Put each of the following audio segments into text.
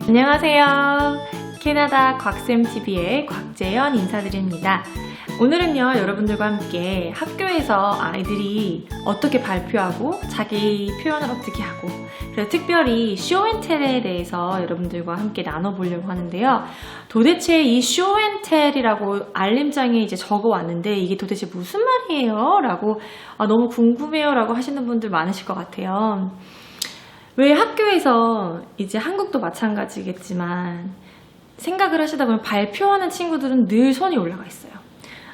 안녕하세요. 캐나다 곽쌤TV의 곽재현 인사드립니다. 오늘은요, 여러분들과 함께 학교에서 아이들이 어떻게 발표하고 자기 표현을 어떻게 하고, 그래서 특별히 쇼앤텔에 대해서 여러분들과 함께 나눠보려고 하는데요. 도대체 이 쇼앤텔이라고 알림장에 이제 적어왔는데 이게 도대체 무슨 말이에요? 라고 너무 궁금해요 라고 하시는 분들 많으실 것 같아요. 왜 학교에서 이제 한국도 마찬가지겠지만 생각을 하시다 보면 발표하는 친구들은 늘 손이 올라가 있어요.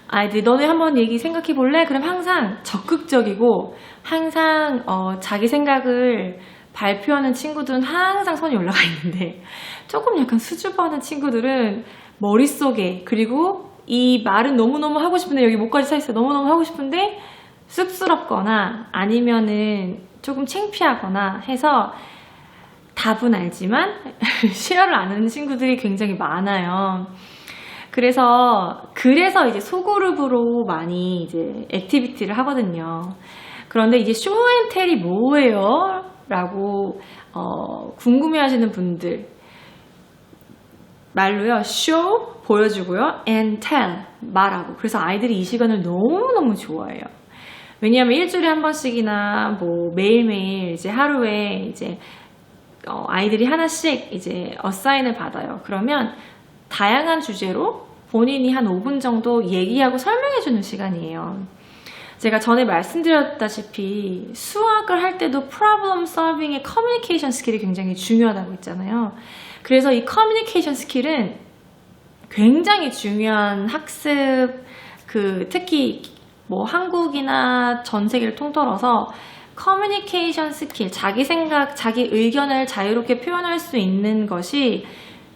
아이들 너네 한번 얘기 생각해 볼래? 그럼 항상 적극적이고 항상 자기 생각을 발표하는 친구들은 항상 손이 올라가 있는데 조금 약간 수줍어하는 친구들은 머릿속에, 그리고 이 말은 너무너무 하고 싶은데 여기 목까지 차 있어요. 너무너무 하고 싶은데 쑥스럽거나 아니면은 조금 창피하거나 해서 답은 알지만 시어를 안 하는 친구들이 굉장히 많아요. 그래서 이제 소그룹으로 많이 이제 액티비티를 하거든요. 그런데 이제 쇼앤텔이 뭐예요? 라고 궁금해 하시는 분들, 말로요, 쇼 보여주고요, and tell 말하고. 그래서 아이들이 이 시간을 너무너무 좋아해요. 왜냐하면 일주일에 한 번씩이나 뭐 매일매일 이제 하루에 이제 아이들이 하나씩 이제 어사인을 받아요. 그러면 다양한 주제로 본인이 한 5분 정도 얘기하고 설명해주는 시간이에요. 제가 전에 말씀드렸다시피 수학을 할 때도 프로블럼 solving의 커뮤니케이션 스킬이 굉장히 중요하다고 했잖아요. 그래서 이 커뮤니케이션 스킬은 굉장히 중요한 학습, 특히 뭐 한국이나 전 세계를 통틀어서 커뮤니케이션 스킬, 자기 생각, 자기 의견을 자유롭게 표현할 수 있는 것이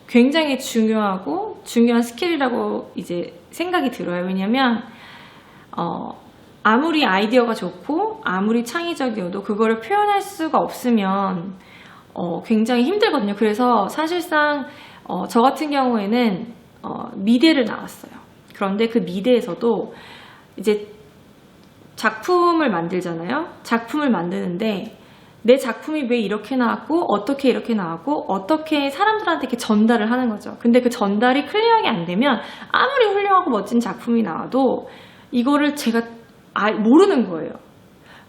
굉장히 중요하고 중요한 스킬이라고 이제 생각이 들어요. 왜냐면 아무리 아이디어가 좋고 아무리 창의적이어도 그거를 표현할 수가 없으면 굉장히 힘들거든요. 그래서 사실상 저 같은 경우에는 미대를 나왔어요. 그런데 그 미대에서도 이제 작품을 만들잖아요. 작품을 만드는데 내 작품이 왜 이렇게 나왔고 어떻게 이렇게 나왔고 어떻게 사람들한테 이렇게 전달을 하는 거죠. 근데 그 전달이 클리어하게 안 되면 아무리 훌륭하고 멋진 작품이 나와도 이거를 제가 모르는 거예요.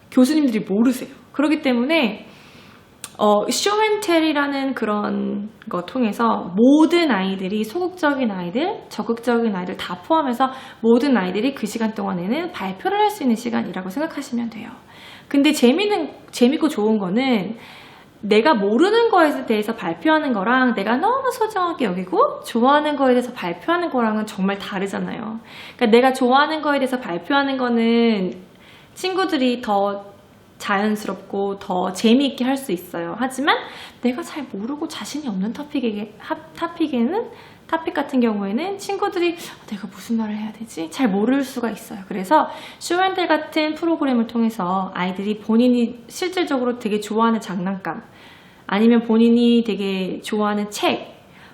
교수님들이 모르세요. 그렇기 때문에 쇼앤텔이라는 그런 거 통해서 모든 아이들이, 소극적인 아이들, 적극적인 아이들 다 포함해서 모든 아이들이 그 시간 동안에는 발표를 할 수 있는 시간이라고 생각하시면 돼요. 근데 재밌고 좋은 거는 내가 모르는 거에 대해서 발표하는 거랑 내가 너무 소중하게 여기고 좋아하는 거에 대해서 발표하는 거랑은 정말 다르잖아요. 그러니까 내가 좋아하는 거에 대해서 발표하는 거는 친구들이 더 자연스럽고 더 재미있게 할 수 있어요. 하지만 내가 잘 모르고 자신이 없는 토픽 같은 경우에는 친구들이 내가 무슨 말을 해야 되지? 잘 모를 수가 있어요. 그래서 쇼앤텔 같은 프로그램을 통해서 아이들이 본인이 실질적으로 되게 좋아하는 장난감, 아니면 본인이 되게 좋아하는 책,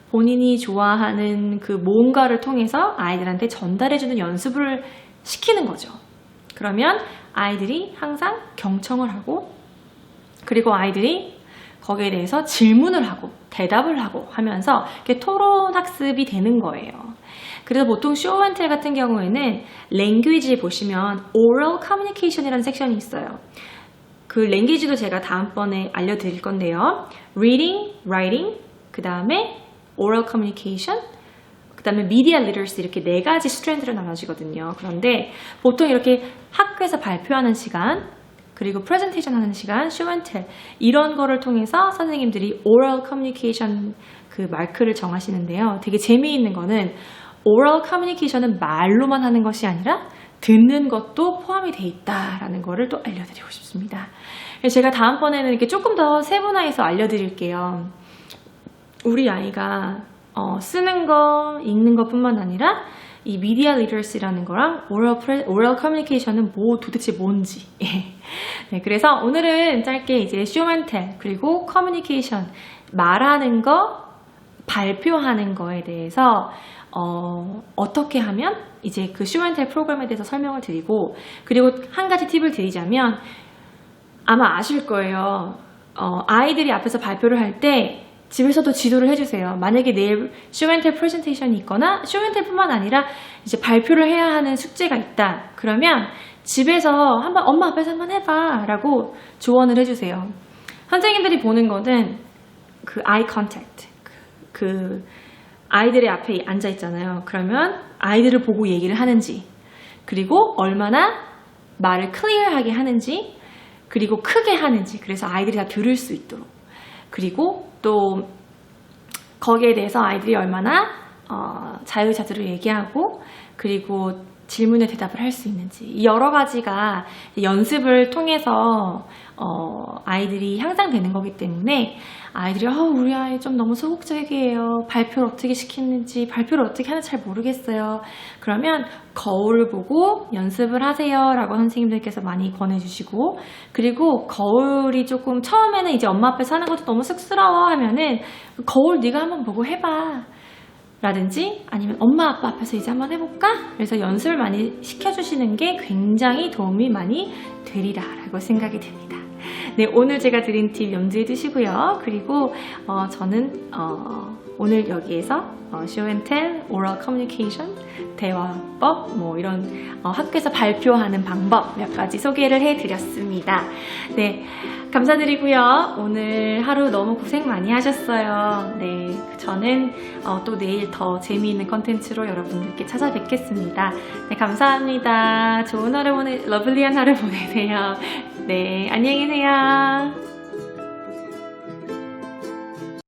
본인이 좋아하는 그 뭔가를 통해서 아이들한테 전달해주는 연습을 시키는 거죠. 그러면 아이들이 항상 경청을 하고, 그리고 아이들이 거기에 대해서 질문을 하고 대답을 하고 하면서 이렇게 토론 학습이 되는 거예요. 그래서 보통 쇼앤텔 같은 경우에는 랭귀지 보시면 oral communication이라는 섹션이 있어요. 그 랭귀지도 제가 다음번에 알려드릴 건데요. reading, writing, 그 다음에 oral communication, 그 다음에 media literacy, 이렇게 4가지 스트랜드로 나눠지거든요. 그런데 보통 이렇게 학교에서 발표하는 시간, 그리고 프레젠테이션 하는 시간, 쇼앤텔, 이런 거를 통해서 선생님들이 oral communication 그 마크를 정하시는데요. 되게 재미있는 거는 oral communication은 말로만 하는 것이 아니라 듣는 것도 포함이 돼 있다라는 거를 또 알려드리고 싶습니다. 제가 다음번에는 이렇게 조금 더 세분화해서 알려드릴게요. 우리 아이가 쓰는 거, 읽는 것뿐만 아니라 이 미디어 리터시라는 거랑 오럴 커뮤니케이션은 도대체 뭔지. 네, 그래서 오늘은 짧게 이제 쇼앤텔, 그리고 커뮤니케이션, 말하는 거, 발표하는 거에 대해서 어떻게 하면 이제 그 쇼앤텔 프로그램에 대해서 설명을 드리고, 그리고 한 가지 팁을 드리자면 아마 아실 거예요. 아이들이 앞에서 발표를 할 때 집에서도 지도를 해주세요. 만약에 내일 쇼앤텔 프레젠테이션이 있거나 쇼앤텔뿐만 아니라 이제 발표를 해야 하는 숙제가 있다. 그러면 집에서 한번 엄마 앞에서 한번 해봐 라고 조언을 해주세요. 선생님들이 보는 거는 그 아이 컨택트, 그 아이들의 앞에 앉아 있잖아요. 그러면 아이들을 보고 얘기를 하는지, 그리고 얼마나 말을 클리어하게 하는지, 그리고 크게 하는지, 그래서 아이들이 다 들을 수 있도록, 그리고 또 거기에 대해서 아이들이 얼마나 자유자재로 얘기하고, 그리고 질문에 대답을 할 수 있는지, 이 여러 가지가 연습을 통해서 아이들이 향상되는 거기 때문에 아이들이 우리 아이 좀 너무 소극적이에요. 발표를 어떻게 시키는지, 발표를 어떻게 하는지 잘 모르겠어요. 그러면 거울을 보고 연습을 하세요 라고 선생님들께서 많이 권해주시고, 그리고 거울이 조금 처음에는 이제 엄마 앞에서 하는 것도 너무 쑥스러워 하면은 거울 네가 한번 보고 해봐 라든지, 아니면 엄마 아빠 앞에서 이제 한번 해볼까? 그래서 연습을 많이 시켜주시는 게 굉장히 도움이 많이 되리라 라고 생각이 됩니다. 네, 오늘 제가 드린 팁 염두에 두시고요. 그리고 저는 오늘 여기에서 Show and Tell, Oral Communication, 대화법, 뭐 이런 학교에서 발표하는 방법 몇 가지 소개를 해드렸습니다. 네, 감사드리고요. 오늘 하루 너무 고생 많이 하셨어요. 네, 저는 또 내일 더 재미있는 컨텐츠로 여러분들께 찾아뵙겠습니다. 네, 감사합니다. 좋은 하루 러블리한 하루 보내세요. 네, 안녕히 계세요.